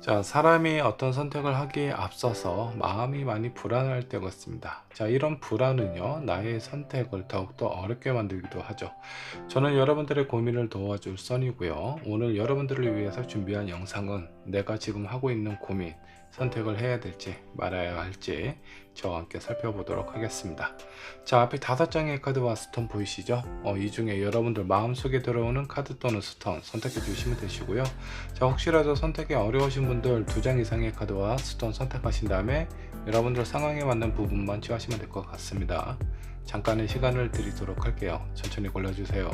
자, 사람이 어떤 선택을 하기에 앞서서 마음이 많이 불안할 때가 있습니다. 자, 이런 불안은요, 나의 선택을 더욱더 어렵게 만들기도 하죠. 저는 여러분들의 고민을 도와줄 선이고요. 오늘 여러분들을 위해서 준비한 영상은 내가 지금 하고 있는 고민, 선택을 해야 될지 말아야 할지 저와 함께 살펴보도록 하겠습니다. 자, 앞에 5장의 카드와 스톤 보이시죠? 이 중에 여러분들 마음속에 들어오는 카드 또는 스톤 선택해 주시면 되시고요. 자, 혹시라도 선택이 어려우신 분들 2장 이상의 카드와 스톤 선택하신 다음에 여러분들 상황에 맞는 부분만 취하시면 될 것 같습니다. 잠깐의 시간을 드리도록 할게요. 천천히 골라주세요.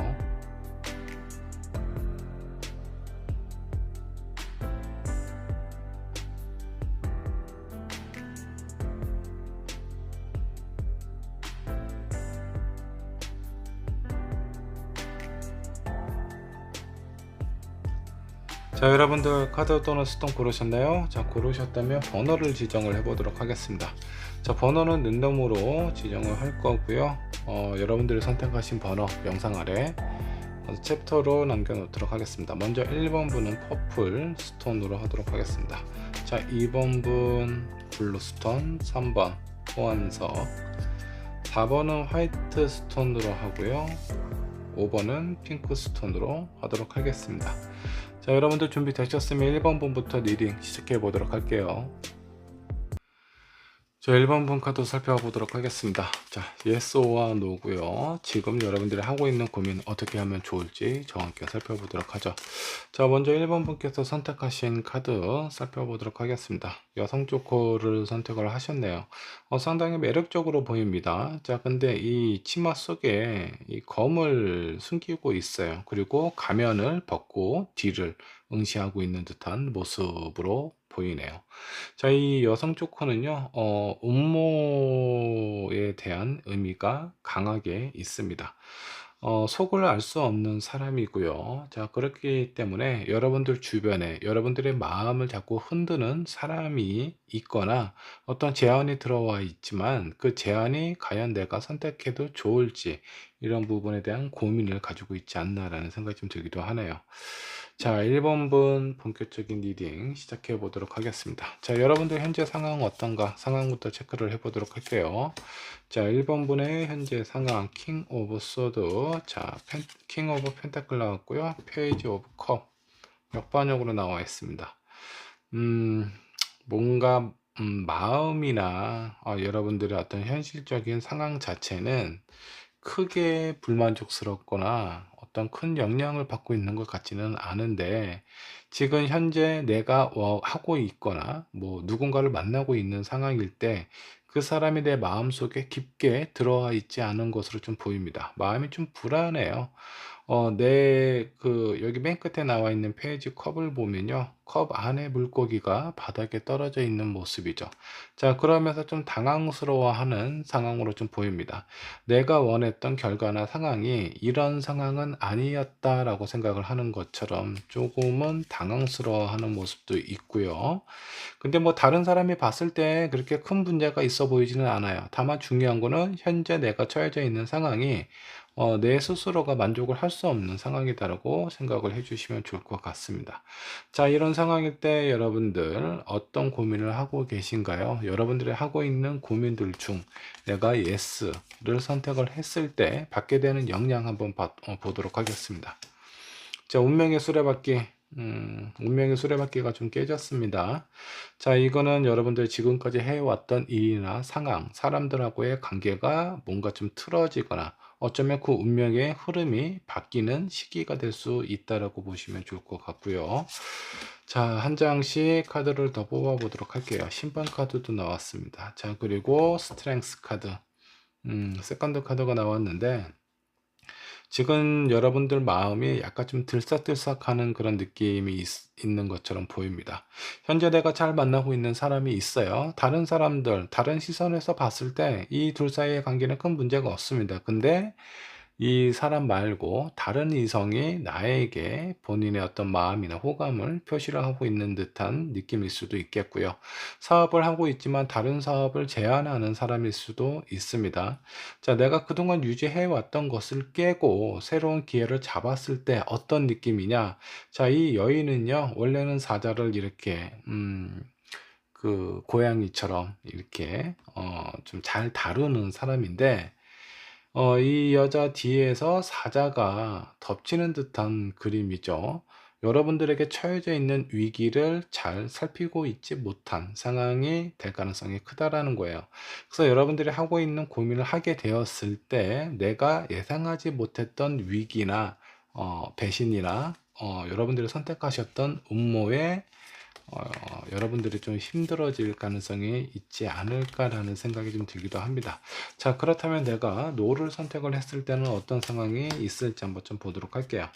자, 여러분들 카드 또는 스톤 고르셨나요? 자, 고르셨다면 번호를 지정을 해 보도록 하겠습니다. 자, 번호는 랜덤으로 지정을 할 거고요. 여러분들이 선택하신 번호 영상 아래 챕터로 남겨 놓도록 하겠습니다. 먼저 1번 분은 퍼플 스톤으로 하도록 하겠습니다. 자, 2번 분 블루 스톤, 3번 호환석, 4번은 화이트 스톤으로 하고요. 5번은 핑크 스톤으로 하도록 하겠습니다. 자, 여러분들 준비되셨으면 1번 분부터 리딩 시작해 보도록 할게요. 자, 1번 분 카드 살펴보도록 하겠습니다. 자, yes or no고요. 지금 여러분들이 하고 있는 고민 어떻게 하면 좋을지 저와 함께 살펴보도록 하죠. 자, 먼저 1번 분께서 선택하신 카드 살펴보도록 하겠습니다. 여성 조커를 선택을 하셨네요. 상당히 매력적으로 보입니다. 자, 근데 이 치마 속에 이 검을 숨기고 있어요. 그리고 가면을 벗고 뒤를 응시하고 있는 듯한 모습으로 보이네요. 자, 이 여성 조커는요, 음모에 대한 의미가 강하게 있습니다. 속을 알 수 없는 사람이고요. 자, 그렇기 때문에 여러분들 주변에 여러분들의 마음을 자꾸 흔드는 사람이 있거나 어떤 제안이 들어와 있지만 그 제안이 과연 내가 선택해도 좋을지 이런 부분에 대한 고민을 가지고 있지 않나라는 생각이 좀 들기도 하네요. 자, 1번 분 본격적인 리딩 시작해 보도록 하겠습니다. 자, 여러분들 현재 상황 어떤가? 상황부터 체크를 해 보도록 할게요. 자, 1번 분의 현재 상황 킹 오브 소드. 자, 킹 오브 펜타클 나왔고요. 페이지 오브 컵 역반역으로 나와 있습니다. 뭔가 마음이나 여러분들의 어떤 현실적인 상황 자체는 크게 불만족스럽거나 어떤 큰 영향을 받고 있는 것 같지는 않은데 지금 현재 내가 하고 있거나 뭐 누군가를 만나고 있는 상황일 때 그 사람이 내 마음속에 깊게 들어와 있지 않은 것으로 좀 보입니다. 마음이 좀 불안해요. 여기 맨 끝에 나와 있는 페이지 컵을 보면요. 컵 안에 물고기가 바닥에 떨어져 있는 모습이죠. 자, 그러면서 좀 당황스러워하는 상황으로 좀 보입니다. 내가 원했던 결과나 상황이 이런 상황은 아니었다라고 생각을 하는 것처럼 조금은 당황스러워하는 모습도 있고요. 근데 뭐 다른 사람이 봤을 때 그렇게 큰 문제가 있어 보이지는 않아요. 다만 중요한 거는 현재 내가 처해져 있는 상황이 내 스스로가 만족을 할 수 없는 상황이다라고 생각을 해주시면 좋을 것 같습니다. 자, 이런 상황일 때 여러분들 어떤 고민을 하고 계신가요? 여러분들이 하고 있는 고민들 중 내가 yes를 선택을 했을 때 받게 되는 영향 한번 보도록 하겠습니다. 자, 운명의 수레바퀴. 운명의 수레바퀴가 좀 깨졌습니다. 자, 이거는 여러분들 지금까지 해왔던 일이나 상황, 사람들하고의 관계가 뭔가 좀 틀어지거나 어쩌면 그 운명의 흐름이 바뀌는 시기가 될 수 있다라고 보시면 좋을 것 같고요. 자, 한 장씩 카드를 더 뽑아 보도록 할게요. 심판 카드도 나왔습니다. 자, 그리고 스트렝스 카드, 세컨드 카드가 나왔는데 지금 여러분들 마음이 약간 좀 들썩들썩하는 그런 느낌이 있는 것처럼 보입니다. 현재 내가 잘 만나고 있는 사람이 있어요. 다른 사람들, 다른 시선에서 봤을 때 이 둘 사이의 관계는 큰 문제가 없습니다. 근데 이 사람 말고 다른 이성이 나에게 본인의 어떤 마음이나 호감을 표시를 하고 있는 듯한 느낌일 수도 있겠고요. 사업을 하고 있지만 다른 사업을 제안하는 사람일 수도 있습니다. 자, 내가 그동안 유지해 왔던 것을 깨고 새로운 기회를 잡았을 때 어떤 느낌이냐? 자, 이 여인은요, 원래는 사자를 이렇게, 그 고양이처럼 이렇게 좀 잘 다루는 사람인데, 이 여자 뒤에서 사자가 덮치는 듯한 그림이죠. 여러분들에게 처해져 있는 위기를 잘 살피고 있지 못한 상황이 될 가능성이 크다라는 거예요. 그래서 여러분들이 하고 있는 고민을 하게 되었을 때 내가 예상하지 못했던 위기나 배신이나 여러분들이 선택하셨던 음모에 여러분들이 좀 힘들어질 가능성이 있지 않을까라는 생각이 좀 들기도 합니다. 자, 그렇다면 내가 노를 선택을 했을 때는 어떤 상황이 있을지 한번 좀 보도록 할게요.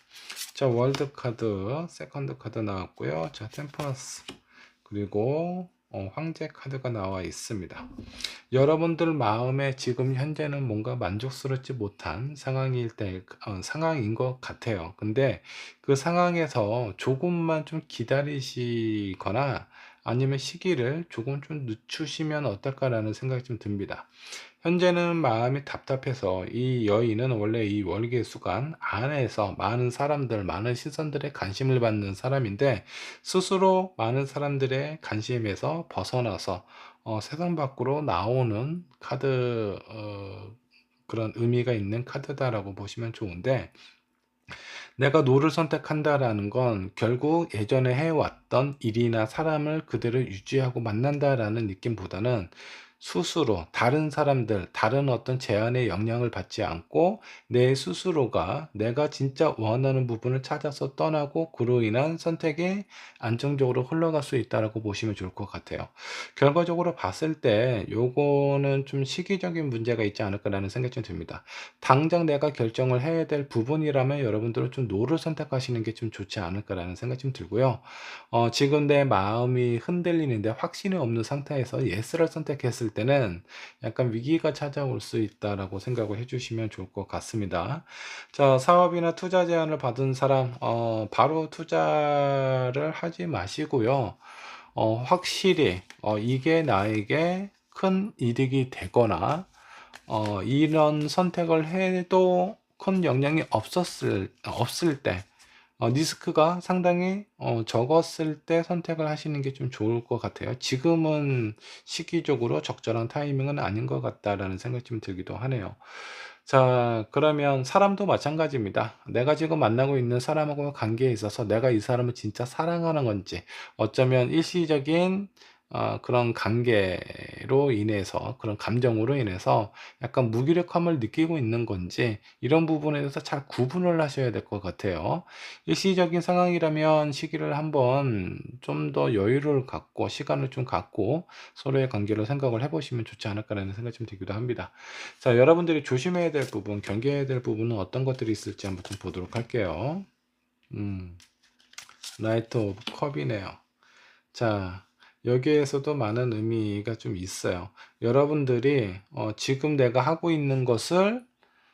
자, 월드 카드, 세컨드 카드 나왔고요. 자, 템퍼런스, 그리고 황제 카드가 나와 있습니다. 여러분들 마음에 지금 현재는 뭔가 만족스럽지 못한 상황인 것 같아요. 근데 그 상황에서 조금만 좀 기다리시거나 아니면 시기를 조금 좀 늦추시면 어떨까라는 생각이 좀 듭니다. 현재는 마음이 답답해서 이 여인은 원래 이 월계수간 안에서 많은 사람들, 많은 시선들의 관심을 받는 사람인데 스스로 많은 사람들의 관심에서 벗어나서 세상 밖으로 나오는 카드, 그런 의미가 있는 카드다라고 보시면 좋은데, 내가 노를 선택한다라는 건 결국 예전에 해왔던 일이나 사람을 그대로 유지하고 만난다라는 느낌보다는 스스로 다른 사람들, 다른 어떤 제안의 영향을 받지 않고 내 스스로가 내가 진짜 원하는 부분을 찾아서 떠나고 그로 인한 선택이 안정적으로 흘러갈 수 있다라고 보시면 좋을 것 같아요. 결과적으로 봤을 때 요거는 좀 시기적인 문제가 있지 않을까라는 생각이 좀 듭니다. 당장 내가 결정을 해야 될 부분이라면 여러분들은 좀 노를 선택하시는 게 좀 좋지 않을까라는 생각이 좀 들고요. 지금 내 마음이 흔들리는데 확신이 없는 상태에서 예스를 선택했을 때는 약간 위기가 찾아올 수 있다라고 생각을 해주시면 좋을 것 같습니다. 자, 사업이나 투자 제안을 받은 사람, 바로 투자를 하지 마시고요. 확실히 이게 나에게 큰 이득이 되거나 이런 선택을 해도 큰 영향이 없을 때, 리스크가 상당히 적었을 때 선택을 하시는 게 좀 좋을 것 같아요. 지금은 시기적으로 적절한 타이밍은 아닌 것 같다라는 생각이 좀 들기도 하네요. 자, 그러면 사람도 마찬가지입니다. 내가 지금 만나고 있는 사람하고 관계에 있어서 내가 이 사람을 진짜 사랑하는 건지, 어쩌면 일시적인 그런 관계로 인해서, 그런 감정으로 인해서 약간 무기력함을 느끼고 있는 건지, 이런 부분에 대해서 잘 구분을 하셔야 될 것 같아요. 일시적인 상황이라면 시기를 한번 좀 더 여유를 갖고, 시간을 좀 갖고, 서로의 관계를 생각을 해보시면 좋지 않을까라는 생각이 좀 들기도 합니다. 자, 여러분들이 조심해야 될 부분, 경계해야 될 부분은 어떤 것들이 있을지 한번 좀 보도록 할게요. 나이트 오브 컵이네요. 자, 여기에서도 많은 의미가 좀 있어요. 여러분들이 지금 내가 하고 있는 것을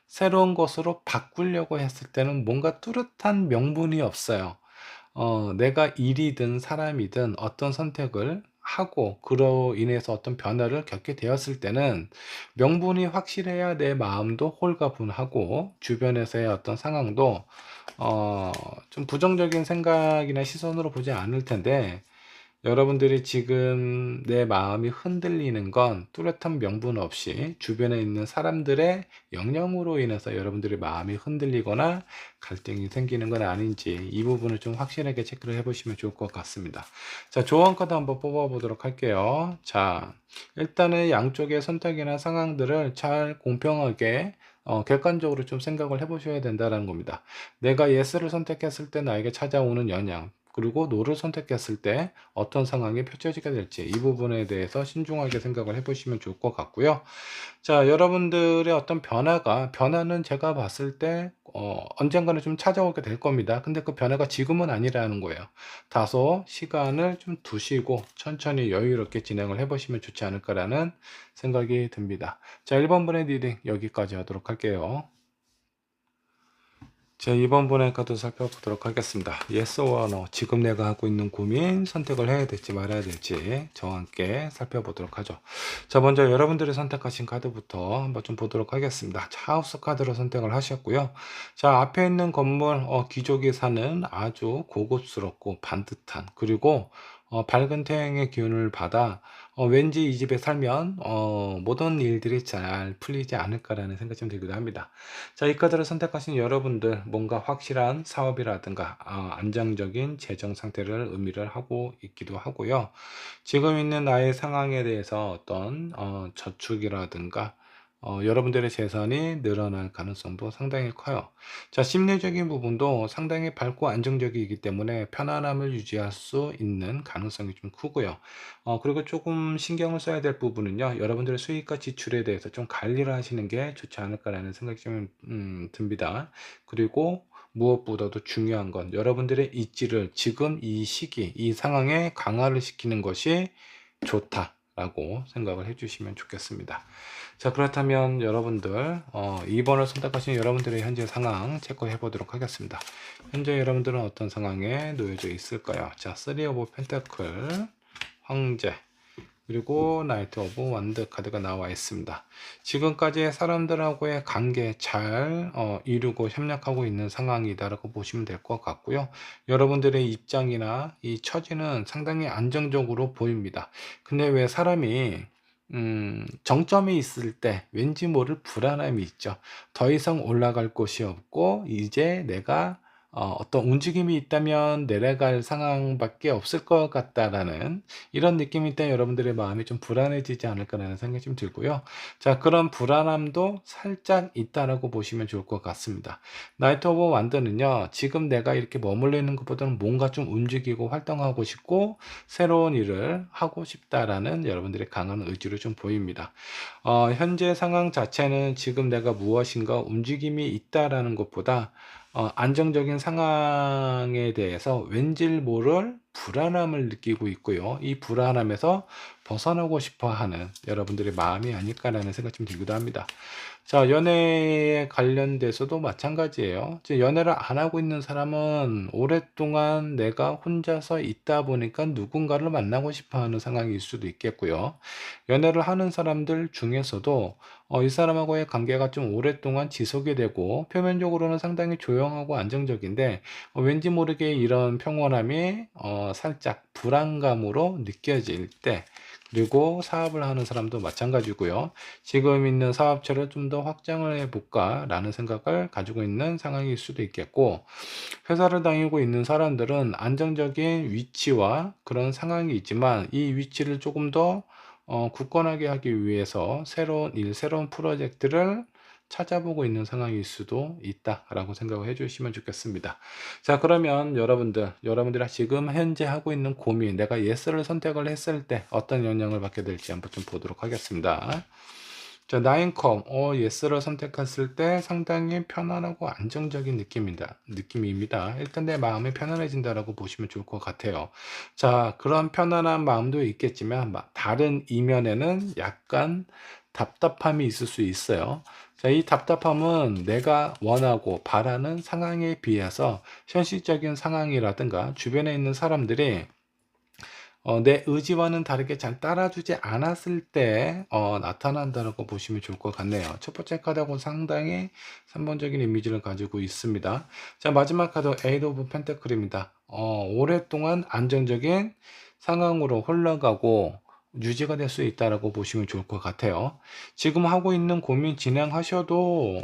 새로운 것으로 바꾸려고 했을 때는 뭔가 뚜렷한 명분이 없어요. 내가 일이든 사람이든 어떤 선택을 하고 그로 인해서 어떤 변화를 겪게 되었을 때는 명분이 확실해야 내 마음도 홀가분하고 주변에서의 어떤 상황도 어, 좀 부정적인 생각이나 시선으로 보지 않을 텐데, 여러분들이 지금 내 마음이 흔들리는 건 뚜렷한 명분 없이 주변에 있는 사람들의 영향으로 인해서 여러분들의 마음이 흔들리거나 갈등이 생기는 건 아닌지, 이 부분을 좀 확실하게 체크를 해보시면 좋을 것 같습니다. 자, 조언 카드 한번 뽑아 보도록 할게요. 자, 일단은 양쪽의 선택이나 상황들을 잘 공평하게 객관적으로 좀 생각을 해보셔야 된다는 겁니다. 내가 예스를 선택했을 때 나에게 찾아오는 영향, 그리고 노를 선택했을 때 어떤 상황이 펼쳐지게 될지, 이 부분에 대해서 신중하게 생각을 해보시면 좋을 것 같고요. 자, 여러분들의 어떤 변화는 제가 봤을 때 언젠가는 좀 찾아오게 될 겁니다. 근데 그 변화가 지금은 아니라는 거예요. 다소 시간을 좀 두시고 천천히 여유롭게 진행을 해보시면 좋지 않을까라는 생각이 듭니다. 자, 1번 분의 리딩 여기까지 하도록 할게요. 자, 이번 분해카드 살펴보도록 하겠습니다. Yes or No. 지금 내가 하고 있는 고민, 선택을 해야 될지 말아야 될지 저와 함께 살펴보도록 하죠. 자, 먼저 여러분들이 선택하신 카드부터 한번 좀 보도록 하겠습니다. 자, 하우스 카드로 선택을 하셨고요. 자, 앞에 있는 건물, 귀족이 사는 아주 고급스럽고 반듯한, 그리고 밝은 태양의 기운을 받아 왠지 이 집에 살면 모든 일들이 잘 풀리지 않을까라는 생각이 좀 들기도 합니다. 자, 이 카드를 선택하신 여러분들, 뭔가 확실한 사업이라든가 안정적인 재정 상태를 의미를 하고 있기도 하고요. 지금 있는 나의 상황에 대해서 어떤 저축이라든가 여러분들의 재산이 늘어날 가능성도 상당히 커요. 자, 심리적인 부분도 상당히 밝고 안정적이기 때문에 편안함을 유지할 수 있는 가능성이 좀 크고요. 그리고 조금 신경을 써야 될 부분은요, 여러분들의 수익과 지출에 대해서 좀 관리를 하시는 게 좋지 않을까라는 생각이 좀 듭니다. 그리고 무엇보다도 중요한 건 여러분들의 입지를 지금 이 시기, 이 상황에 강화를 시키는 것이 좋다라고 생각을 해주시면 좋겠습니다. 자, 그렇다면 여러분들 2번을 선택하신 여러분들의 현재 상황 체크해 보도록 하겠습니다. 현재 여러분들은 어떤 상황에 놓여져 있을까요? 자, 3 오브 펜타클, 황제, 그리고 나이트 오브 완드 카드가 나와 있습니다. 지금까지 사람들하고의 관계 잘 이루고 협력하고 있는 상황이다라고 보시면 될 것 같고요. 여러분들의 입장이나 이 처지는 상당히 안정적으로 보입니다. 근데 왜 사람이 정점에 있을 때 왠지 모를 불안함이 있죠. 더 이상 올라갈 곳이 없고 이제 내가 어떤 움직임이 있다면 내려갈 상황밖에 없을 것 같다라는 이런 느낌일 때 여러분들의 마음이 좀 불안해지지 않을까라는 생각이 좀 들고요. 자, 그런 불안함도 살짝 있다라고 보시면 좋을 것 같습니다. 나이트 오브 완드는요, 지금 내가 이렇게 머물러 있는 것보다는 뭔가 좀 움직이고 활동하고 싶고 새로운 일을 하고 싶다라는 여러분들의 강한 의지로 좀 보입니다. 현재 상황 자체는 지금 내가 무엇인가 움직임이 있다라는 것보다 안정적인 상황에 대해서 왠지 모를 불안함을 느끼고 있고요. 이 불안함에서 벗어나고 싶어 하는 여러분들의 마음이 아닐까라는 생각이 좀 들기도 합니다. 자, 연애에 관련돼서도 마찬가지예요. 이제 연애를 안 하고 있는 사람은 오랫동안 내가 혼자서 있다 보니까 누군가를 만나고 싶어 하는 상황일 수도 있겠고요. 연애를 하는 사람들 중에서도 이 사람하고의 관계가 좀 오랫동안 지속이 되고 표면적으로는 상당히 조용하고 안정적인데 왠지 모르게 이런 평온함이 살짝 불안감으로 느껴질 때, 그리고 사업을 하는 사람도 마찬가지고요. 지금 있는 사업체를 좀 더 확장을 해볼까 라는 생각을 가지고 있는 상황일 수도 있겠고, 회사를 다니고 있는 사람들은 안정적인 위치와 그런 상황이 있지만 이 위치를 조금 더 굳건하게 하기 위해서 새로운 일, 새로운 프로젝트를 찾아보고 있는 상황일 수도 있다라고 생각을 해주시면 좋겠습니다. 자, 그러면 여러분들이 지금 현재 하고 있는 고민, 내가 예스를 선택을 했을 때 어떤 영향을 받게 될지 한번 좀 보도록 하겠습니다. 자, 나인컴, 예스를 선택했을 때 상당히 편안하고 안정적인 느낌입니다. 일단 내 마음이 편안해진다라고 보시면 좋을 것 같아요. 자, 그런 편안한 마음도 있겠지만, 다른 이면에는 약간 답답함이 있을 수 있어요. 자, 이 답답함은 내가 원하고 바라는 상황에 비해서 현실적인 상황이라든가 주변에 있는 사람들이 내 의지와는 다르게 잘 따라주지 않았을 때 나타난다고 보시면 좋을 것 같네요. 첫 번째 카드하고 상당히 선본적인 이미지를 가지고 있습니다. 자, 마지막 카드 에이드 오브 펜타클입니다. 오랫동안 안정적인 상황으로 흘러가고 유지가 될 수 있다고 보시면 좋을 것 같아요. 지금 하고 있는 고민 진행하셔도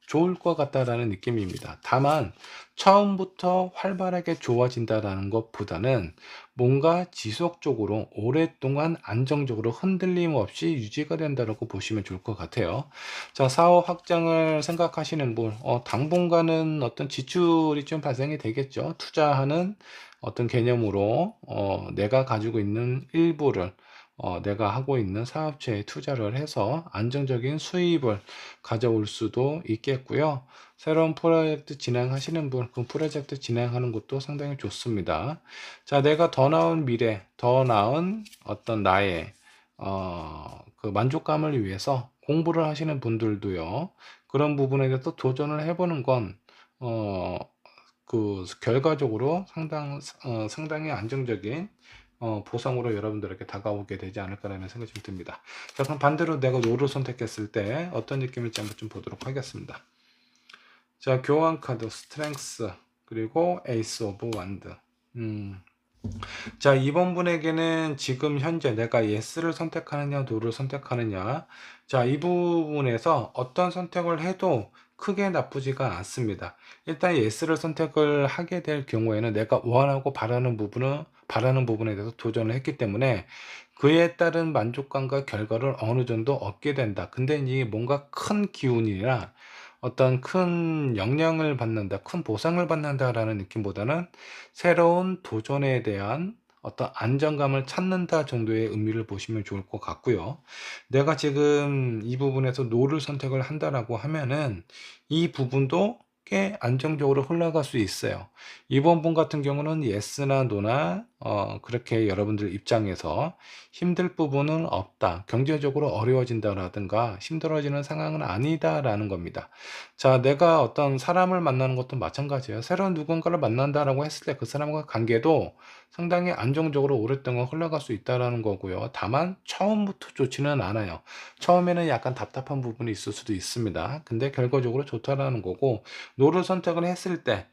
좋을 것 같다라는 느낌입니다. 다만 처음부터 활발하게 좋아진다라는 것보다는 뭔가 지속적으로 오랫동안 안정적으로 흔들림 없이 유지가 된다고 보시면 좋을 것 같아요. 자, 사업 확장을 생각하시는 분, 당분간은 어떤 지출이 좀 발생이 되겠죠. 투자하는 어떤 개념으로 내가 가지고 있는 일부를 내가 하고 있는 사업체에 투자를 해서 안정적인 수입을 가져올 수도 있겠고요. 새로운 프로젝트 진행하시는 분, 그 프로젝트 진행하는 것도 상당히 좋습니다. 자, 내가 더 나은 미래, 더 나은 어떤 나의 그 만족감을 위해서 공부를 하시는 분들도요. 그런 부분에 대해서 도전을 해보는 건 어 결과적으로 상당히 안정적인 보상으로 여러분들에게 다가오게 되지 않을까라는 생각이 좀 듭니다. 자, 그럼 반대로 내가 노를 선택했을 때 어떤 느낌일지 한번 좀 보도록 하겠습니다. 자, 교환 카드 스트렝스 그리고 에이스 오브 완드. 자, 이번 분에게는 지금 현재 내가 예스를 선택하느냐, 노를 선택하느냐. 자, 이 부분에서 어떤 선택을 해도 크게 나쁘지가 않습니다. 일단 예스를 선택을 하게 될 경우에는 내가 원하고 바라는 부분에 대해서 도전을 했기 때문에 그에 따른 만족감과 결과를 어느 정도 얻게 된다. 근데 이 뭔가 큰 기운이나 어떤 큰 영향을 받는다, 큰 보상을 받는다라는 느낌보다는 새로운 도전에 대한 어떤 안정감을 찾는다 정도의 의미를 보시면 좋을 것 같고요. 내가 지금 이 부분에서 노를 선택을 한다라고 하면은 이 부분도 꽤 안정적으로 흘러갈 수 있어요. 이번 분 같은 경우는 예스나 노나 그렇게 여러분들 입장에서 힘들 부분은 없다, 경제적으로 어려워진다라든가 힘들어지는 상황은 아니다라는 겁니다. 자, 내가 어떤 사람을 만나는 것도 마찬가지예요. 새로운 누군가를 만난다라고 했을 때 그 사람과 관계도 상당히 안정적으로 오랫동안 흘러갈 수 있다라는 거고요. 다만 처음부터 좋지는 않아요. 처음에는 약간 답답한 부분이 있을 수도 있습니다. 근데 결과적으로 좋다라는 거고, 노를 선택을 했을 때,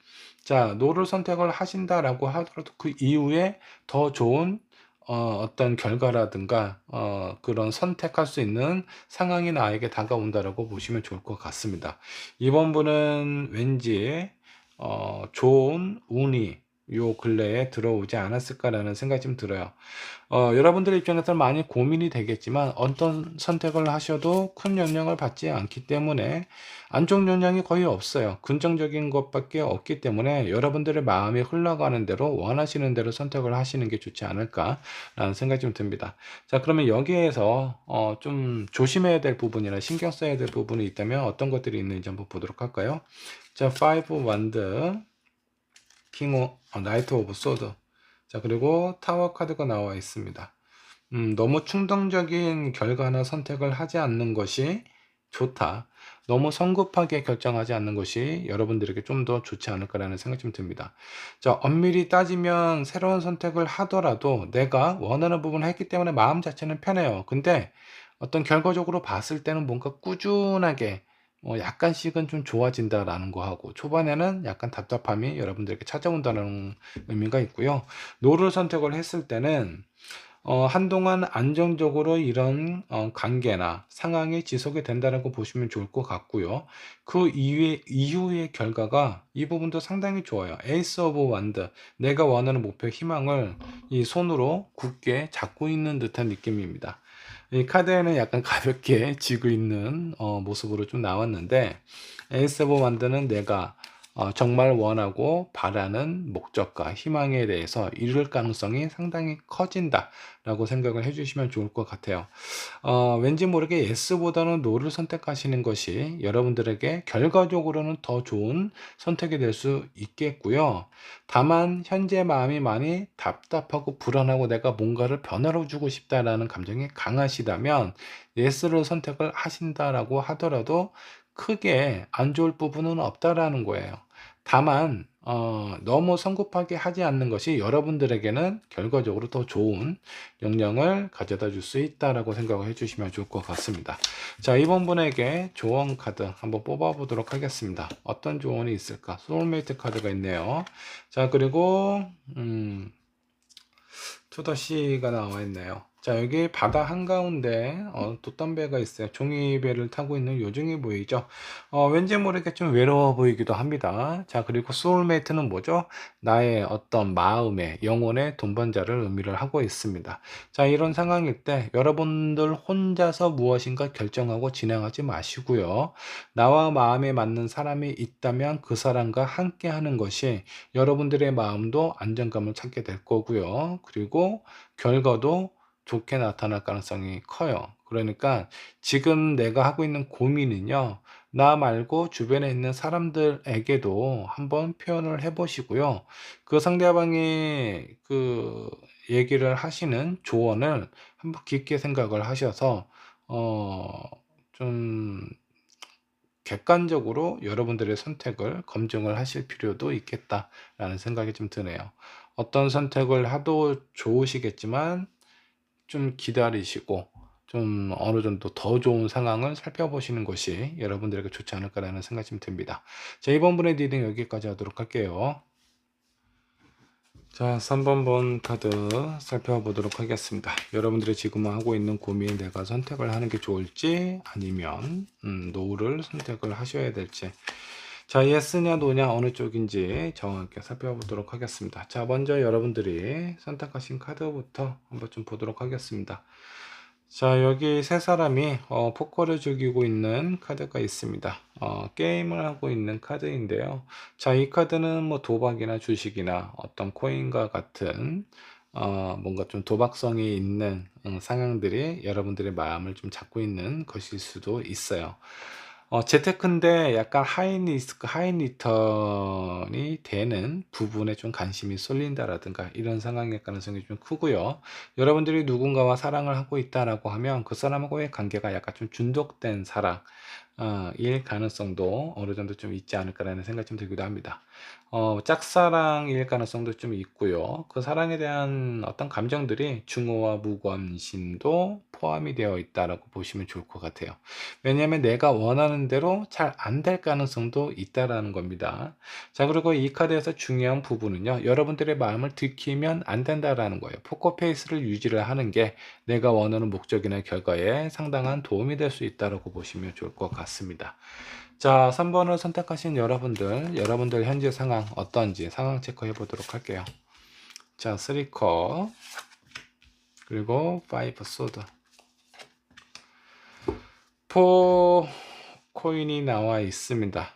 자, 노를 선택을 하신다라고 하더라도 그 이후에 더 좋은 어떤 결과라든가 그런 선택할 수 있는 상황이 나에게 다가온다라고 보시면 좋을 것 같습니다. 이번 분은 왠지 좋은 운이 요 근래에 들어오지 않았을까라는 생각이 좀 들어요. 여러분들 입장에서는 많이 고민이 되겠지만 어떤 선택을 하셔도 큰 영향을 받지 않기 때문에 안쪽 영향이 거의 없어요. 긍정적인 것밖에 없기 때문에 여러분들의 마음이 흘러가는 대로 원하시는 대로 선택을 하시는 게 좋지 않을까라는 생각이 좀 듭니다. 자, 그러면 여기에서 좀 조심해야 될 부분이나 신경 써야 될 부분이 있다면 어떤 것들이 있는지 한번 보도록 할까요? 자, 5 완드, 나이트 오브 소드. 자, 그리고 타워 카드가 나와 있습니다. 너무 충동적인 결과나 선택을 하지 않는 것이 좋다. 너무 성급하게 결정하지 않는 것이 여러분들에게 좀 더 좋지 않을까라는 생각이 좀 듭니다. 자, 엄밀히 따지면 새로운 선택을 하더라도 내가 원하는 부분을 했기 때문에 마음 자체는 편해요. 근데 어떤 결과적으로 봤을 때는 뭔가 꾸준하게 약간씩은 좀 좋아진다라는 거 하고 초반에는 약간 답답함이 여러분들에게 찾아온다는 의미가 있고요. 노를 선택을 했을 때는 한동안 안정적으로 이런 관계나 상황이 지속이 된다라고 보시면 좋을 것 같고요. 그 이후의 결과가 이 부분도 상당히 좋아요. 에이스 오브 완드, 내가 원하는 목표, 희망을 이 손으로 굳게 잡고 있는 듯한 느낌입니다. 이 카드에는 약간 가볍게 쥐고 있는 모습으로 좀 나왔는데, 에이스 오브 완드는 내가 정말 원하고 바라는 목적과 희망에 대해서 이룰 가능성이 상당히 커진다라고 생각을 해주시면 좋을 것 같아요. 왠지 모르게 예스보다는 노를 선택하시는 것이 여러분들에게 결과적으로는 더 좋은 선택이 될 수 있겠고요. 다만 현재 마음이 많이 답답하고 불안하고 내가 뭔가를 변화로 주고 싶다라는 감정이 강하시다면 예스를 선택을 하신다라고 하더라도 크게 안 좋을 부분은 없다라는 거예요. 다만 너무 성급하게 하지 않는 것이 여러분들에게는 결과적으로 더 좋은 영향을 가져다 줄 수 있다라고 생각을 해주시면 좋을 것 같습니다. 자, 이번 분에게 조언 카드 한번 뽑아 보도록 하겠습니다. 어떤 조언이 있을까? 소울메이트 카드가 있네요. 자, 그리고 투더시가 나와 있네요. 자, 여기 바다 한가운데 돛담배가 있어요. 종이배를 타고 있는 요정이 보이죠. 왠지 모르게 좀 외로워 보이기도 합니다. 자, 그리고 소울메이트는 뭐죠? 나의 어떤 마음의 영혼의 동반자를 의미를 하고 있습니다. 자, 이런 상황일 때 여러분들 혼자서 무엇인가 결정하고 진행하지 마시고요. 나와 마음에 맞는 사람이 있다면 그 사람과 함께 하는 것이 여러분들의 마음도 안정감을 찾게 될 거고요. 그리고 결과도 좋게 나타날 가능성이 커요. 그러니까 지금 내가 하고 있는 고민은요, 나 말고 주변에 있는 사람들에게도 한번 표현을 해 보시고요. 그 상대방이 그 얘기를 하시는 조언을 한번 깊게 생각을 하셔서 좀 객관적으로 여러분들의 선택을 검증을 하실 필요도 있겠다라는 생각이 좀 드네요. 어떤 선택을 하도 좋으시겠지만 좀 기다리시고 좀 어느 정도 더 좋은 상황을 살펴보시는 것이 여러분들에게 좋지 않을까라는 생각이 좀 듭니다. 자, 이번 분의 리딩 여기까지 하도록 할게요. 자, 3번 본 카드 살펴보도록 하겠습니다. 여러분들이 지금 하고 있는 고민, 내가 선택을 하는 게 좋을지 아니면 노를 선택을 하셔야 될지, 자, 예스냐 노냐 어느 쪽인지 정확하게 살펴보도록 하겠습니다. 자, 먼저 여러분들이 선택하신 카드부터 한번 좀 보도록 하겠습니다. 자, 여기 세 사람이 포커를 즐기고 있는 카드가 있습니다. 게임을 하고 있는 카드인데요. 자, 이 카드는 뭐 도박이나 주식이나 어떤 코인과 같은 뭔가 좀 도박성이 있는 상황들이 여러분들의 마음을 좀 잡고 있는 것일 수도 있어요. 재테크인데 약간 하이 리스크, 하이 리턴이 되는 부분에 좀 관심이 쏠린다라든가 이런 상황일 가능성이 좀 크고요. 여러분들이 누군가와 사랑을 하고 있다라고 하면 그 사람하고의 관계가 약간 좀 중독된 사랑, 일 가능성도 어느 정도 좀 있지 않을까라는 생각이 좀 들기도 합니다. 짝사랑일 가능성도 좀 있고요. 그 사랑에 대한 어떤 감정들이 중후와 무관심도 포함이 되어 있다라고 보시면 좋을 것 같아요. 왜냐하면 내가 원하는 대로 잘 안 될 가능성도 있다라는 겁니다. 자, 그리고 이 카드에서 중요한 부분은요, 여러분들의 마음을 들키면 안 된다라는 거예요. 포커페이스를 유지를 하는 게 내가 원하는 목적이나 결과에 상당한 도움이 될 수 있다라고 보시면 좋을 것 같습니다. 자, 3번을 선택하신 여러분들 현재 상황 어떤지 상황 체크해 보도록 할게요. 자, 3컵 그리고 5 소드, 4 코인이 나와 있습니다.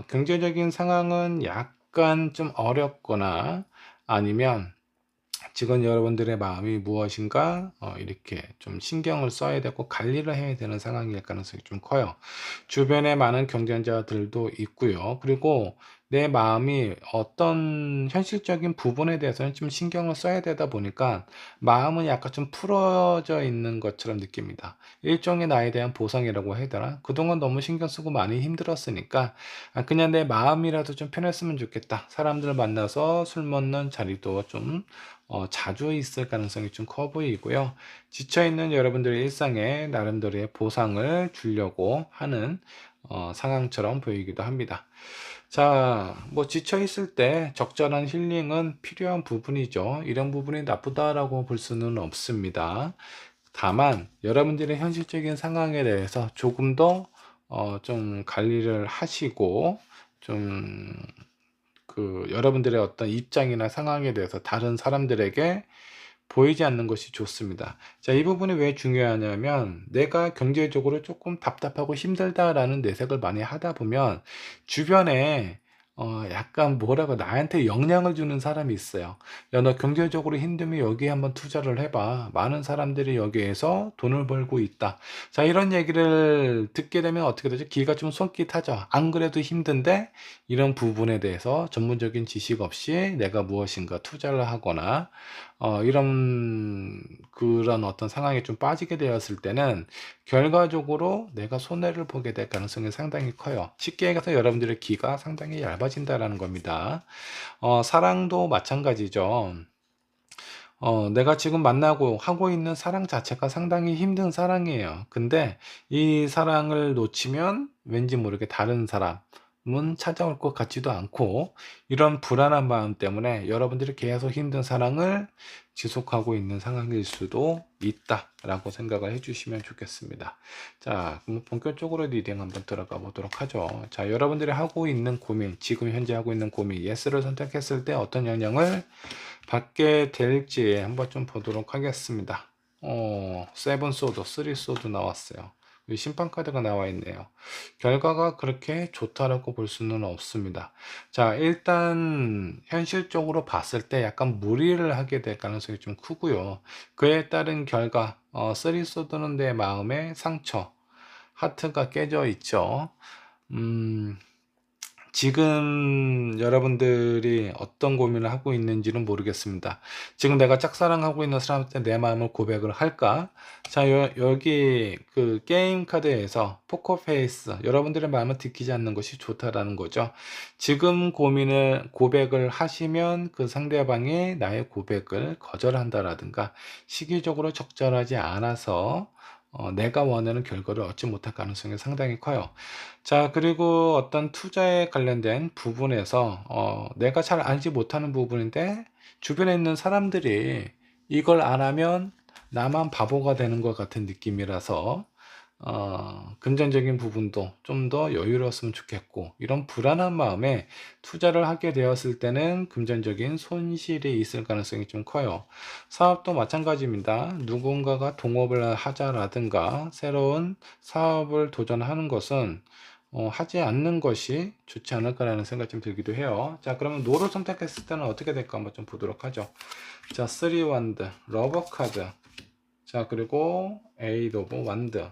경제적인 상황은 약간 좀 어렵거나 아니면 지금 여러분들의 마음이 무엇인가 이렇게 좀 신경을 써야 되고 관리를 해야 되는 상황일 가능성이 좀 커요. 주변에 많은 경쟁자들도 있고요. 그리고 내 마음이 어떤 현실적인 부분에 대해서는 좀 신경을 써야 되다 보니까 마음은 약간 좀 풀어져 있는 것처럼 느낍니다. 일종의 나에 대한 보상이라고 해야 되나? 그동안 너무 신경 쓰고 많이 힘들었으니까 그냥 내 마음이라도 좀 편했으면 좋겠다. 사람들 만나서 술 먹는 자리도 좀 자주 있을 가능성이 좀 커 보이고요. 지쳐있는 여러분들의 일상에 나름대로의 보상을 주려고 하는 상황처럼 보이기도 합니다. 자, 뭐 지쳐있을 때 적절한 힐링은 필요한 부분이죠. 이런 부분이 나쁘다라고 볼 수는 없습니다. 다만 여러분들의 현실적인 상황에 대해서 조금 더 좀 관리를 하시고 좀 여러분들의 어떤 입장이나 상황에 대해서 다른 사람들에게 보이지 않는 것이 좋습니다. 자, 이 부분이 왜 중요하냐면 내가 경제적으로 조금 답답하고 힘들다라는 내색을 많이 하다 보면 주변에 약간 뭐라고 나한테 영향을 주는 사람이 있어요. 야, 너 경제적으로 힘들면 여기에 한번 투자를 해봐. 많은 사람들이 여기에서 돈을 벌고 있다. 자, 이런 얘기를 듣게 되면 어떻게 되죠? 귀가 좀 솔깃하죠. 안 그래도 힘든데 이런 부분에 대해서 전문적인 지식 없이 내가 무엇인가 투자를 하거나 이런 그런 어떤 상황에 좀 빠지게 되었을 때는 결과적으로 내가 손해를 보게 될 가능성이 상당히 커요. 쉽게 얘기해서 여러분들의 귀가 상당히 얇아진다라는 겁니다. 사랑도 마찬가지죠. 내가 지금 만나고 하고 있는 사랑 자체가 상당히 힘든 사랑이에요. 근데 이 사랑을 놓치면 왠지 모르게 다른 사람은 찾아올 것 같지도 않고 이런 불안한 마음 때문에 여러분들이 계속 힘든 사랑을 지속하고 있는 상황일 수도 있다라고 생각을 해주시면 좋겠습니다. 자, 그럼 본격적으로 리딩 한번 들어가 보도록 하죠. 자, 여러분들이 하고 있는 고민, 지금 현재 하고 있는 고민, 예스를 선택했을 때 어떤 영향을 받게 될지 한번 좀 보도록 하겠습니다. 세븐 소드, 3 소드 나왔어요. 심판 카드가 나와 있네요. 결과가 그렇게 좋다라고 볼 수는 없습니다. 자, 일단 현실적으로 봤을 때 약간 무리를 하게 될 가능성이 좀 크고요. 그에 따른 결과 3 소드는 내 마음의 상처, 하트가 깨져 있죠. 음, 지금 여러분들이 어떤 고민을 하고 있는지는 모르겠습니다. 지금 내가 짝사랑하고 있는 사람한테 내 마음을 고백을 할까? 자, 여기 그 게임 카드에서 포커페이스, 여러분들의 마음을 들키지 않는 것이 좋다라는 거죠. 지금 고백을 하시면 그 상대방이 나의 고백을 거절한다라든가 시기적으로 적절하지 않아서 내가 원하는 결과를 얻지 못할 가능성이 상당히 커요. 자, 그리고 어떤 투자에 관련된 부분에서 내가 잘 알지 못하는 부분인데 주변에 있는 사람들이 이걸 안 하면 나만 바보가 되는 것 같은 느낌이라서 금전적인 부분도 좀 더 여유로웠으면 좋겠고, 이런 불안한 마음에 투자를 하게 되었을 때는 금전적인 손실이 있을 가능성이 좀 커요. 사업도 마찬가지입니다. 누군가가 동업을 하자라든가 새로운 사업을 도전하는 것은 하지 않는 것이 좋지 않을까라는 생각이 좀 들기도 해요. 자, 그러면 노를 선택했을 때는 어떻게 될까 한번 좀 보도록 하죠. 자, 3 원드, 러버 카드. 자, 그리고 에이드 오브 완드.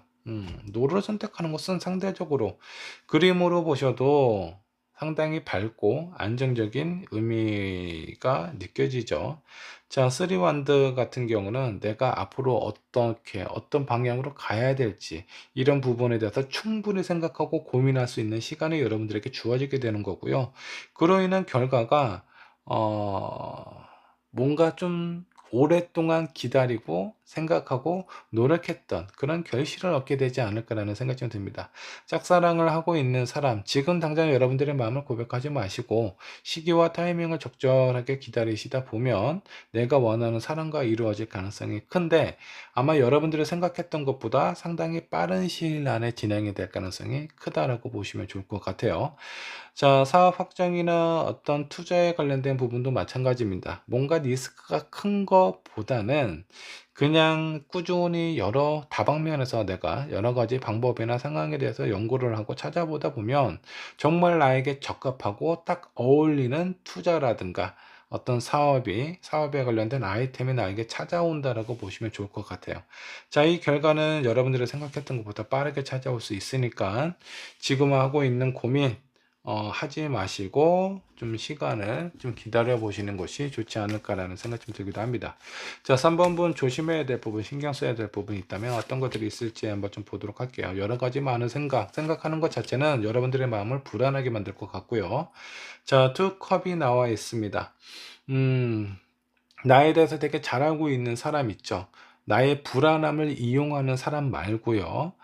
노를 선택하는 것은 상대적으로 그림으로 보셔도 상당히 밝고 안정적인 의미가 느껴지죠. 자, 3 완드 같은 경우는 내가 앞으로 어떤 방향으로 가야 될지 이런 부분에 대해서 충분히 생각하고 고민할 수 있는 시간이 여러분들에게 주어지게 되는 거고요. 그로 인한 결과가 뭔가 좀 오랫동안 기다리고 생각하고 노력했던 그런 결실을 얻게 되지 않을까라는 생각이 좀 듭니다. 짝사랑을 하고 있는 사람, 지금 당장 여러분들의 마음을 고백하지 마시고 시기와 타이밍을 적절하게 기다리시다 보면 내가 원하는 사랑과 이루어질 가능성이 큰데, 아마 여러분들이 생각했던 것보다 상당히 빠른 시일 안에 진행이 될 가능성이 크다라고 보시면 좋을 것 같아요. 자, 사업 확장이나 어떤 투자에 관련된 부분도 마찬가지입니다. 뭔가 리스크가 큰 것보다는 그냥 꾸준히 여러 다방면에서 내가 여러 가지 방법이나 상황에 대해서 연구를 하고 찾아보다 보면 정말 나에게 적합하고 딱 어울리는 투자라든가 어떤 사업에 관련된 아이템이 나에게 찾아온다라고 보시면 좋을 것 같아요. 자, 이 결과는 여러분들이 생각했던 것보다 빠르게 찾아올 수 있으니까 지금 하고 있는 고민 하지 마시고 좀 시간을 좀 기다려 보시는 것이 좋지 않을까라는 생각이 좀 들기도 합니다. 자, 3번 분 조심해야 될 부분, 신경 써야 될 부분이 있다면 어떤 것들이 있을지 한번 좀 보도록 할게요. 여러 가지 많은 생각하는 것 자체는 여러분들의 마음을 불안하게 만들 것 같고요. 자, 투 컵이 나와 있습니다. 나에 대해서 되게 잘 알고 있는 사람 있죠. 나의 불안함을 이용하는 사람 말고요.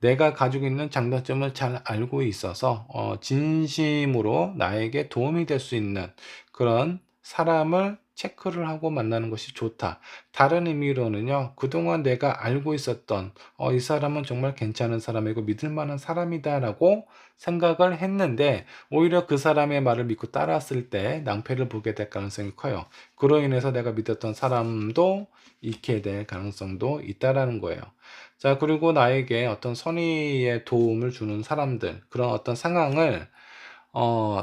내가 가지고 있는 장단점을 잘 알고 있어서 진심으로 나에게 도움이 될 수 있는 그런 사람을 체크를 하고 만나는 것이 좋다. 다른 의미로는요, 그동안 내가 알고 있었던 이 사람은 정말 괜찮은 사람이고 믿을 만한 사람이다라고 생각을 했는데 오히려 그 사람의 말을 믿고 따랐을 때 낭패를 보게 될 가능성이 커요. 그로 인해서 내가 믿었던 사람도 잃게 될 가능성도 있다라는 거예요. 자, 그리고 나에게 어떤 선의의 도움을 주는 사람들, 그런 어떤 상황을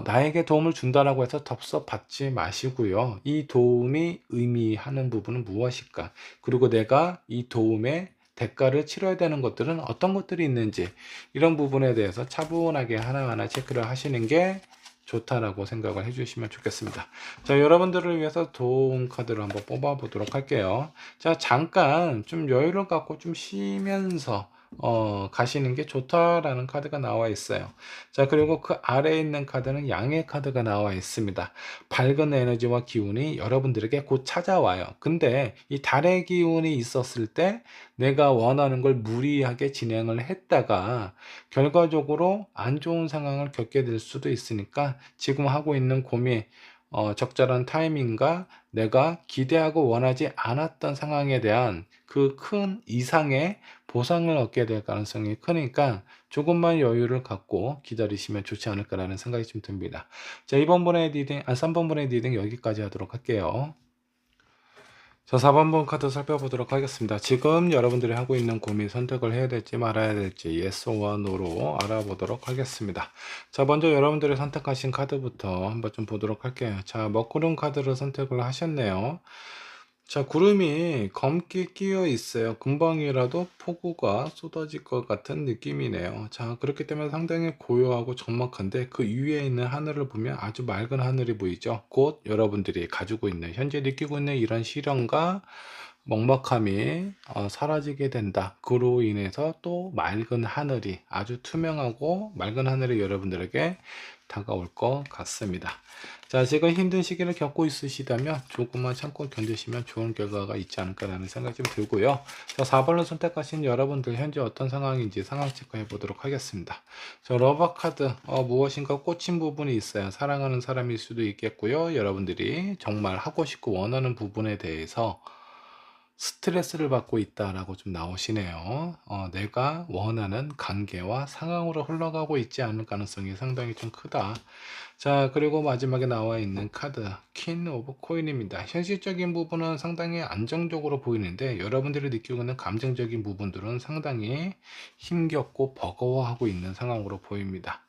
나에게 도움을 준다라고 해서 덥석 받지 마시고요. 이 도움이 의미하는 부분은 무엇일까? 그리고 내가 이 도움의 대가를 치러야 되는 것들은 어떤 것들이 있는지, 이런 부분에 대해서 차분하게 하나하나 체크를 하시는 게 좋다라고 생각을 해주시면 좋겠습니다. 자, 여러분들을 위해서 도움 카드를 한번 뽑아 보도록 할게요. 자, 잠깐 좀 여유를 갖고 좀 쉬면서 가시는 게 좋다라는 카드가 나와 있어요. 자, 그리고 그 아래에 있는 카드는 양의 카드가 나와 있습니다. 밝은 에너지와 기운이 여러분들에게 곧 찾아와요. 근데 이 달의 기운이 있었을 때 내가 원하는 걸 무리하게 진행을 했다가 결과적으로 안 좋은 상황을 겪게 될 수도 있으니까 지금 하고 있는 고민, 적절한 타이밍과 내가 기대하고 원하지 않았던 상황에 대한 그 큰 이상의 보상을 얻게 될 가능성이 크니까 조금만 여유를 갖고 기다리시면 좋지 않을까라는 생각이 좀 듭니다. 자, 3번 분의 리딩 여기까지 하도록 할게요. 자, 4번 번 카드 살펴보도록 하겠습니다. 지금 여러분들이 하고 있는 고민, 선택을 해야 될지 말아야 될지 Yes와 No로 알아보도록 하겠습니다. 자, 먼저 여러분들이 선택하신 카드부터 한번 좀 보도록 할게요. 자, 먹구름 카드를 선택을 하셨네요. 자, 구름이 검게 끼어 있어요. 금방이라도 폭우가 쏟아질 것 같은 느낌이네요. 자, 그렇기 때문에 상당히 고요하고 적막한데 그 위에 있는 하늘을 보면 아주 맑은 하늘이 보이죠. 곧 여러분들이 가지고 있는, 현재 느끼고 있는 이런 시련과 먹먹함이 사라지게 된다. 그로 인해서 또 맑은 하늘이, 아주 투명하고 맑은 하늘이 여러분들에게 다가올 것 같습니다. 자, 지금 힘든 시기를 겪고 있으시다면 조금만 참고 견디시면 좋은 결과가 있지 않을까라는 생각이 좀 들고요. 자, 4번을 선택하신 여러분들 현재 어떤 상황인지 상황 체크해 보도록 하겠습니다. 자, 러버 카드, 무엇인가 꽂힌 부분이 있어요. 사랑하는 사람일 수도 있겠고요. 여러분들이 정말 하고 싶고 원하는 부분에 대해서 스트레스를 받고 있다라고 좀 나오시네요. 내가 원하는 관계와 상황으로 흘러가고 있지 않을 가능성이 상당히 좀 크다. 자, 그리고 마지막에 나와 있는 카드, 퀸 오브 코인입니다. 현실적인 부분은 상당히 안정적으로 보이는데 여러분들이 느끼고 있는 감정적인 부분들은 상당히 힘겹고 버거워하고 있는 상황으로 보입니다.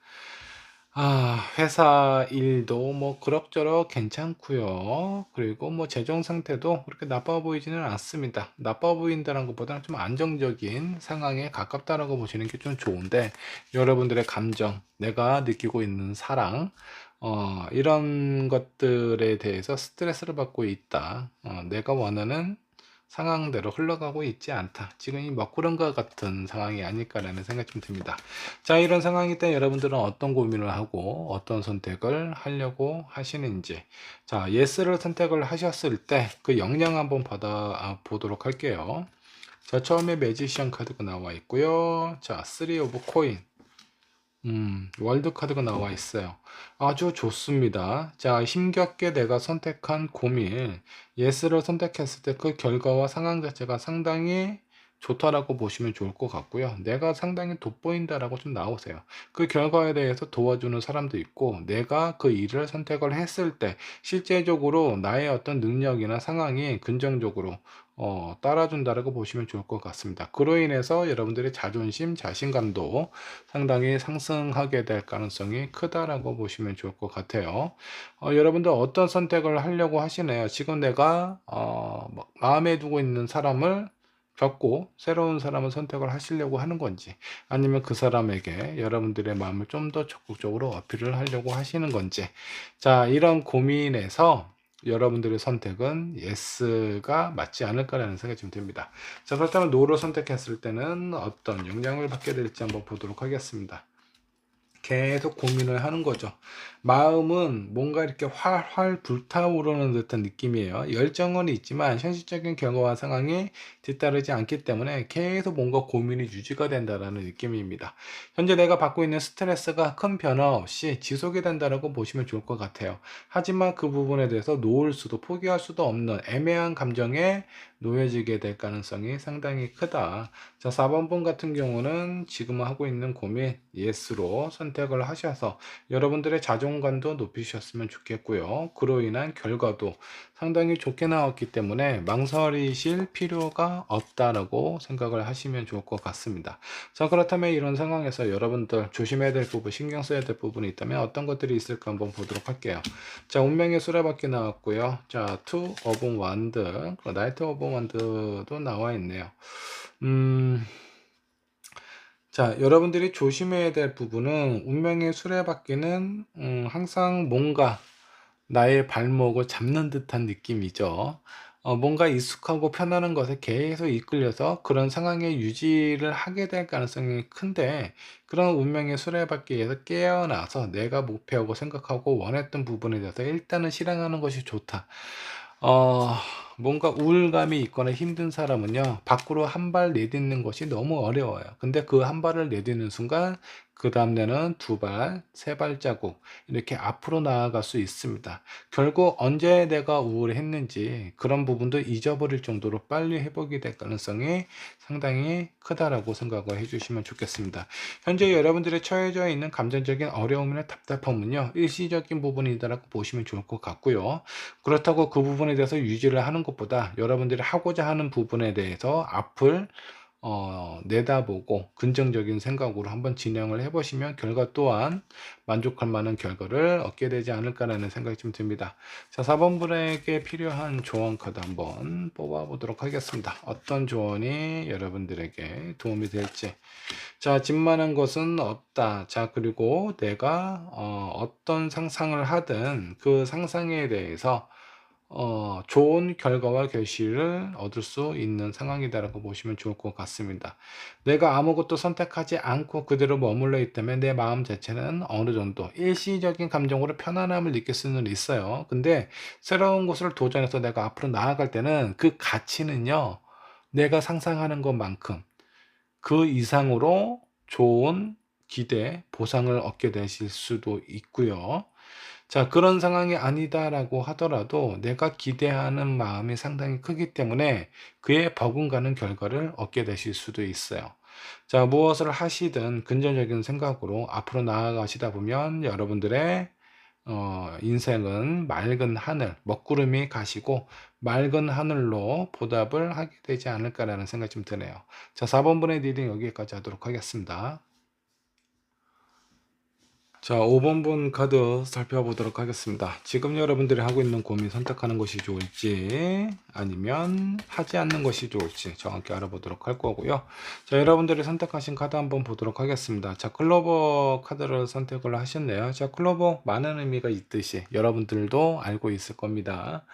회사 일도 뭐 그럭저럭 괜찮고요. 그리고 뭐 재정 상태도 그렇게 나빠 보이지는 않습니다. 나빠 보인다는 것보다는 좀 안정적인 상황에 가깝다라고 보시는 게 좀 좋은데, 여러분들의 감정, 내가 느끼고 있는 사랑, 이런 것들에 대해서 스트레스를 받고 있다. 내가 원하는 상황대로 흘러가고 있지 않다. 지금 이 먹구름과 같은 상황이 아닐까라는 생각이 좀 듭니다. 자, 이런 상황일 때 여러분들은 어떤 고민을 하고 어떤 선택을 하려고 하시는지. 자, 예스를 선택을 하셨을 때 그 영향 한번 받아 보도록 할게요. 자, 처음에 매지션 카드가 나와 있고요. 자, 3 오브 코인. 월드 카드가 나와 있어요. 아주 좋습니다. 자, 힘겹게 내가 선택한 고민, 예스를 선택했을 때 그 결과와 상황 자체가 상당히 좋다라고 보시면 좋을 것 같고요. 내가 상당히 돋보인다라고 좀 나오세요. 그 결과에 대해서 도와주는 사람도 있고, 내가 그 일을 선택을 했을 때 실제적으로 나의 어떤 능력이나 상황이 긍정적으로 따라준다라고 보시면 좋을 것 같습니다. 그로 인해서 여러분들의 자존심, 자신감도 상당히 상승하게 될 가능성이 크다라고 보시면 좋을 것 같아요. 여러분들 어떤 선택을 하려고 하시나요? 지금 내가 마음에 두고 있는 사람을 겪고 새로운 사람을 선택을 하시려고 하는 건지, 아니면 그 사람에게 여러분들의 마음을 좀 더 적극적으로 어필을 하려고 하시는 건지, 자, 이런 고민에서 여러분들의 선택은 예스가 맞지 않을까라는 생각이 좀 듭니다. 자, 그렇다면 노를 선택했을 때는 어떤 영향을 받게 될지 한번 보도록 하겠습니다. 계속 고민을 하는 거죠. 마음은 뭔가 이렇게 활활 불타오르는 듯한 느낌이에요. 열정은 있지만 현실적인 결과와 상황이 뒤따르지 않기 때문에 계속 뭔가 고민이 유지가 된다라는 느낌입니다. 현재 내가 받고 있는 스트레스가 큰 변화 없이 지속이 된다라고 보시면 좋을 것 같아요. 하지만 그 부분에 대해서 놓을 수도 포기할 수도 없는 애매한 감정에 놓여지게 될 가능성이 상당히 크다. 자, 4번 분 같은 경우는 지금 하고 있는 고민 예스로 선택을 하셔서 여러분들의 자존감도 높이셨으면 좋겠고요. 그로 인한 결과도 상당히 좋게 나왔기 때문에 망설이실 필요가 없다라고 생각을 하시면 좋을 것 같습니다. 자, 그렇다면 이런 상황에서 여러분들 조심해야 될 부분, 신경 써야 될 부분이 있다면 어떤 것들이 있을까 한번 보도록 할게요. 자, 운명의 수레바퀴 나왔고요. 자, 투 오브 완드, 나이트 오브 완드도 나와 있네요. 자, 여러분들이 조심해야 될 부분은 운명의 수레바퀴는 항상 뭔가 나의 발목을 잡는 듯한 느낌이죠. 뭔가 익숙하고 편안한 것에 계속 이끌려서 그런 상황에 유지를 하게 될 가능성이 큰데, 그런 운명의 수레바퀴에서 깨어나서 내가 목표하고 생각하고 원했던 부분에 대해서 일단은 실행하는 것이 좋다. 어, 뭔가 우울감이 있거나 힘든 사람은요, 밖으로 한 발 내딛는 것이 너무 어려워요. 근데 그 한 발을 내딛는 순간, 그 다음에는 두 발, 세 발자국, 이렇게 앞으로 나아갈 수 있습니다. 결국 언제 내가 우울했는지 그런 부분도 잊어버릴 정도로 빨리 회복이 될 가능성이 상당히 크다라고 생각을 해주시면 좋겠습니다. 현재 여러분들이 처해져 있는 감정적인 어려움이나 답답함은요, 일시적인 부분이다라고 보시면 좋을 것 같고요. 그렇다고 그 부분에 대해서 유지를 하는 것보다 여러분들이 하고자 하는 부분에 대해서 앞을 내다보고 긍정적인 생각으로 한번 진행을 해 보시면 결과 또한 만족할 만한 결과를 얻게 되지 않을까라는 생각이 좀 듭니다. 자, 4번 분에게 필요한 조언 카드 한번 뽑아 보도록 하겠습니다. 어떤 조언이 여러분들에게 도움이 될지. 자, 집만한 것은 없다. 자, 그리고 내가 어떤 상상을 하든 그 상상에 대해서 좋은 결과와 결실을 얻을 수 있는 상황이다라고 보시면 좋을 것 같습니다. 내가 아무것도 선택하지 않고 그대로 머물러 있다면 내 마음 자체는 어느 정도 일시적인 감정으로 편안함을 느낄 수는 있어요. 근데 새로운 곳을 도전해서 내가 앞으로 나아갈 때는 그 가치는요, 내가 상상하는 것만큼 그 이상으로 좋은 기대, 보상을 얻게 되실 수도 있고요. 자, 그런 상황이 아니다라고 하더라도 내가 기대하는 마음이 상당히 크기 때문에 그에 버금가는 결과를 얻게 되실 수도 있어요. 자, 무엇을 하시든 긍정적인 생각으로 앞으로 나아가시다 보면 여러분들의 인생은 맑은 하늘, 먹구름이 가시고 맑은 하늘로 보답을 하게 되지 않을까라는 생각이 좀 드네요. 자, 4번분의 리딩 여기까지 하도록 하겠습니다. 자, 5번 분 카드 살펴보도록 하겠습니다. 지금 여러분들이 하고 있는 고민 선택하는 것이 좋을지 아니면 하지 않는 것이 좋을지 정확히 알아보도록 할 거고요. 자, 여러분들이 선택하신 카드 한번 보도록 하겠습니다. 자, 클로버 카드를 선택을 하셨네요. 자, 클로버 많은 의미가 있듯이 여러분들도 알고 있을 겁니다.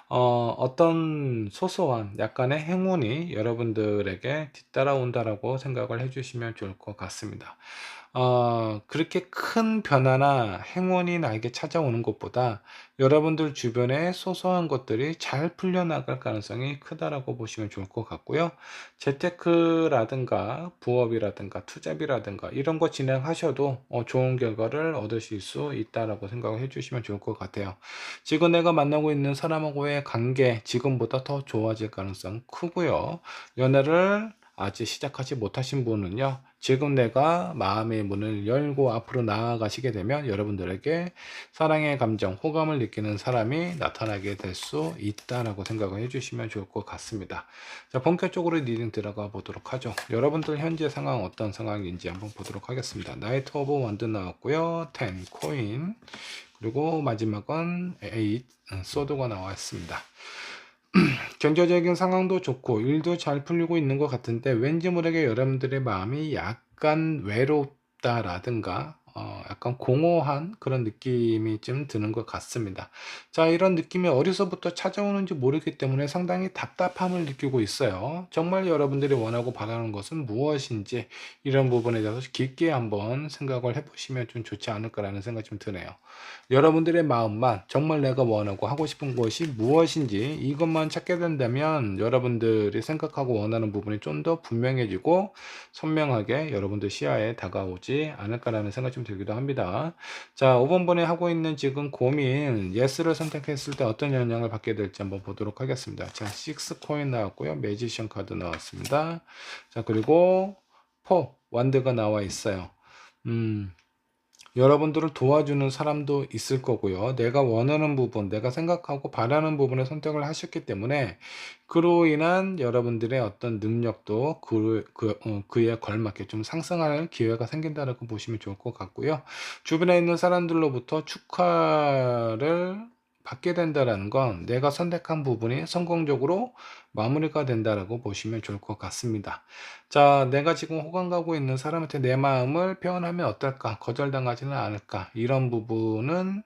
어떤 소소한 약간의 행운이 여러분들에게 뒤따라온다라고 생각을 해주시면 좋을 것 같습니다. 그렇게 큰 변화나 행운이 나에게 찾아오는 것보다 여러분들 주변에 소소한 것들이 잘 풀려나갈 가능성이 크다라고 보시면 좋을 것 같고요. 재테크라든가 부업이라든가 투잡이라든가 이런 거 진행하셔도 좋은 결과를 얻으실 수 있다라고 생각을 해주시면 좋을 것 같아요. 지금 내가 만나고 있는 사람하고의 관계 지금보다 더 좋아질 가능성 크고요. 연애를 아직 시작하지 못하신 분은요, 지금 내가 마음의 문을 열고 앞으로 나아가시게 되면 여러분들에게 사랑의 감정, 호감을 느끼는 사람이 나타나게 될 수 있다라고 생각을 해주시면 좋을 것 같습니다. 자, 본격적으로 리딩 들어가 보도록 하죠. 여러분들 현재 상황 어떤 상황인지 한번 보도록 하겠습니다. 나이트 오브 원드 나왔고요. 10 코인, 그리고 마지막은 8 소드가 나왔습니다. 경제적인 상황도 좋고 일도 잘 풀리고 있는 것 같은데 왠지 모르게 여러분들의 마음이 약간 외롭다라든가 약간 공허한 그런 느낌이 좀 드는 것 같습니다. 자, 이런 느낌이 어디서부터 찾아오는지 모르기 때문에 상당히 답답함을 느끼고 있어요. 정말 여러분들이 원하고 바라는 것은 무엇인지 이런 부분에 대해서 깊게 한번 생각을 해보시면 좀 좋지 않을까라는 생각이 좀 드네요. 여러분들의 마음만 정말 내가 원하고 하고 싶은 것이 무엇인지 이것만 찾게 된다면 여러분들이 생각하고 원하는 부분이 좀 더 분명해지고 선명하게 여러분들 시야에 다가오지 않을까라는 생각이 좀 들기도 합니다. 자, 5번 번에 하고 있는 지금 고민 예스를 선택했을 때 어떤 영향을 받게 될지 한번 보도록 하겠습니다. 자, 6 코인 나왔고요. 매지션 카드 나왔습니다. 자, 그리고 4 완드가 나와 있어요. 여러분들을 도와주는 사람도 있을 거고요. 내가 원하는 부분, 내가 생각하고 바라는 부분을 선택을 하셨기 때문에 그로 인한 여러분들의 어떤 능력도 그에 걸맞게 좀 상승할 기회가 생긴다고 보시면 좋을 것 같고요. 주변에 있는 사람들로부터 축하를 받게 된다는 건 내가 선택한 부분이 성공적으로 마무리가 된다라고 보시면 좋을 것 같습니다. 자, 내가 지금 호감 가고 있는 사람한테 내 마음을 표현하면 어떨까? 거절당하지는 않을까? 이런 부분은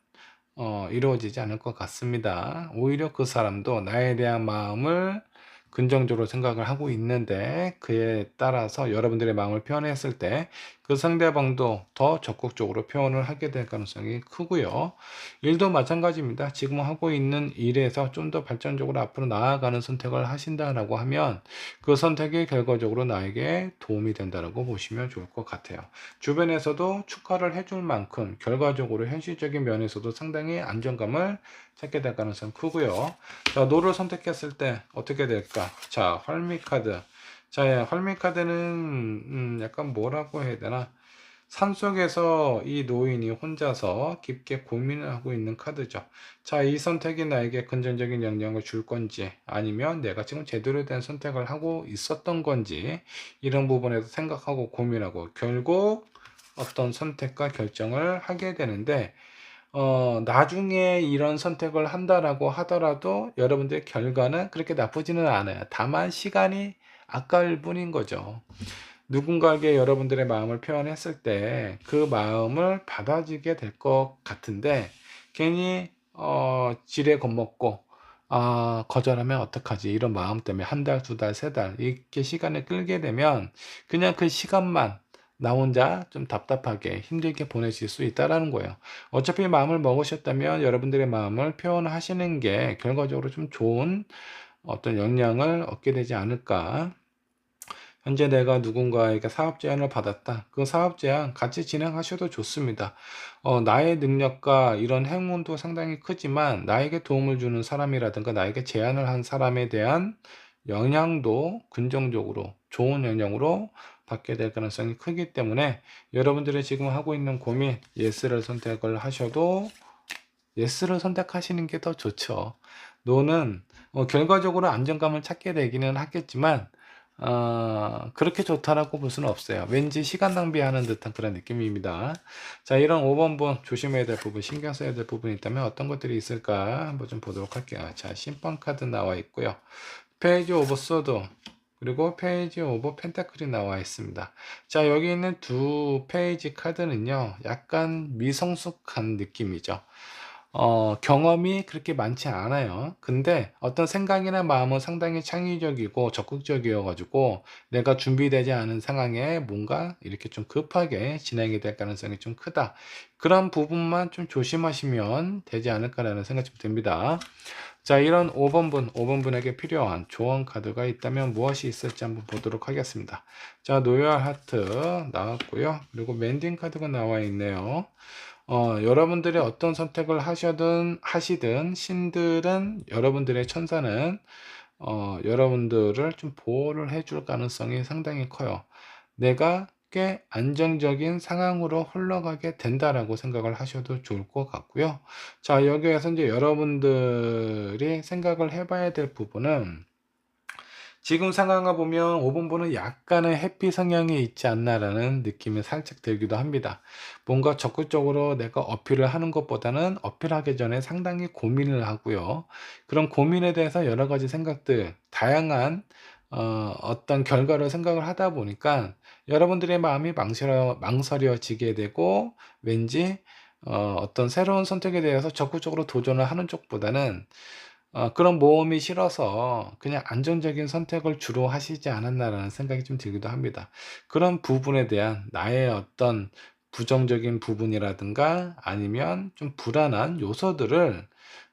이루어지지 않을 것 같습니다. 오히려 그 사람도 나에 대한 마음을 긍정적으로 생각을 하고 있는데 그에 따라서 여러분들의 마음을 표현했을 때 그 상대방도 더 적극적으로 표현을 하게 될 가능성이 크고요. 일도 마찬가지입니다. 지금 하고 있는 일에서 좀 더 발전적으로 앞으로 나아가는 선택을 하신다라고 하면 그 선택이 결과적으로 나에게 도움이 된다고 보시면 좋을 것 같아요. 주변에서도 축하를 해줄 만큼 결과적으로 현실적인 면에서도 상당히 안정감을 찾게 될 가능성이 크고요. 자, 노를 선택했을 때 어떻게 될까? 자, 활미카드. 자, 활미카드는 약간 뭐라고 해야 되나? 산속에서 이 노인이 혼자서 깊게 고민을 하고 있는 카드죠. 자, 이 선택이 나에게 긍정적인 영향을 줄 건지, 아니면 내가 지금 제대로 된 선택을 하고 있었던 건지, 이런 부분에서 생각하고 고민하고 결국 어떤 선택과 결정을 하게 되는데, 나중에 이런 선택을 한다라고 하더라도 여러분들의 결과는 그렇게 나쁘지는 않아요. 다만 시간이 아까울 뿐인 거죠. 누군가에게 여러분들의 마음을 표현했을 때 그 마음을 받아주게 될 것 같은데, 괜히 지레 겁먹고 거절하면 어떡하지, 이런 마음 때문에 한 달, 두 달, 세 달 이렇게 시간을 끌게 되면 그냥 그 시간만 나 혼자 좀 답답하게 힘들게 보내실 수 있다라는 거예요. 어차피 마음을 먹으셨다면 여러분들의 마음을 표현하시는 게 결과적으로 좀 좋은 어떤 영향을 얻게 되지 않을까. 현재 내가 누군가에게 사업 제안을 받았다. 그 사업 제안 같이 진행하셔도 좋습니다. 나의 능력과 이런 행운도 상당히 크지만 나에게 도움을 주는 사람이라든가 나에게 제안을 한 사람에 대한 영향도 긍정적으로 좋은 영향으로 받게 될 가능성이 크기 때문에, 여러분들이 지금 하고 있는 고민, 예스를 선택을 하셔도 예스를 선택하시는 게 더 좋죠. 노는 결과적으로 안정감을 찾게 되기는 하겠지만 그렇게 좋다라고 볼 수는 없어요. 왠지 시간 낭비하는 듯한 그런 느낌입니다. 자, 이런 5번분 조심해야 될 부분, 신경 써야 될 부분이 있다면 어떤 것들이 있을까 한번 좀 보도록 할게요. 자, 심판 카드 나와 있고요. 페이지 오브 소드, 그리고 페이지 오브 펜타클이 나와 있습니다. 자, 여기 있는 두 페이지 카드는요, 약간 미성숙한 느낌이죠. 경험이 그렇게 많지 않아요. 근데 어떤 생각이나 마음은 상당히 창의적이고 적극적이어 가지고 내가 준비되지 않은 상황에 뭔가 이렇게 좀 급하게 진행이 될 가능성이 좀 크다. 그런 부분만 좀 조심하시면 되지 않을까라는 생각이 좀 듭니다. 자, 이런 5번분에게 필요한 조언 카드가 있다면 무엇이 있을지 한번 보도록 하겠습니다. 자, 노열 하트 나왔고요. 그리고 멘딩 카드가 나와 있네요. 여러분들이 어떤 선택을 하시든 신들은, 여러분들의 천사는 여러분들을 좀 보호를 해줄 가능성이 상당히 커요. 내가 꽤 안정적인 상황으로 흘러가게 된다라고 생각을 하셔도 좋을 것 같고요. 자, 여기에서 이제 여러분들이 생각을 해봐야 될 부분은, 지금 상황을 보면 5번분은 약간의 회피 성향이 있지 않나라는 느낌이 살짝 들기도 합니다. 뭔가 적극적으로 내가 어필을 하는 것보다는 어필하기 전에 상당히 고민을 하고요. 그런 고민에 대해서 여러 가지 생각들, 다양한 어떤 결과를 생각을 하다 보니까 여러분들의 마음이 망설여지게 되고, 왠지 어떤 새로운 선택에 대해서 적극적으로 도전을 하는 쪽보다는 그런 모험이 싫어서 그냥 안정적인 선택을 주로 하시지 않았나라는 생각이 좀 들기도 합니다. 그런 부분에 대한 나의 어떤 부정적인 부분이라든가 아니면 좀 불안한 요소들을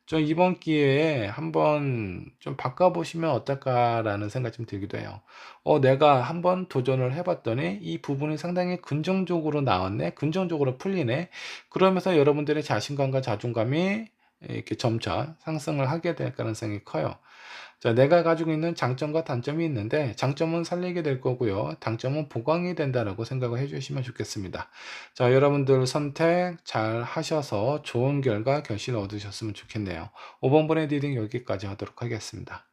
좀 이번 기회에 한번 좀 바꿔보시면 어떨까라는 생각이 좀 들기도 해요. 내가 한번 도전을 해봤더니 이 부분이 상당히 긍정적으로 나왔네, 긍정적으로 풀리네. 그러면서 여러분들의 자신감과 자존감이 이렇게 점차 상승을 하게 될 가능성이 커요. 자, 내가 가지고 있는 장점과 단점이 있는데 장점은 살리게 될 거고요. 단점은 보강이 된다라고 생각을 해주시면 좋겠습니다. 자, 여러분들 선택 잘 하셔서 좋은 결과 결실 얻으셨으면 좋겠네요. 5번분의 리딩 여기까지 하도록 하겠습니다.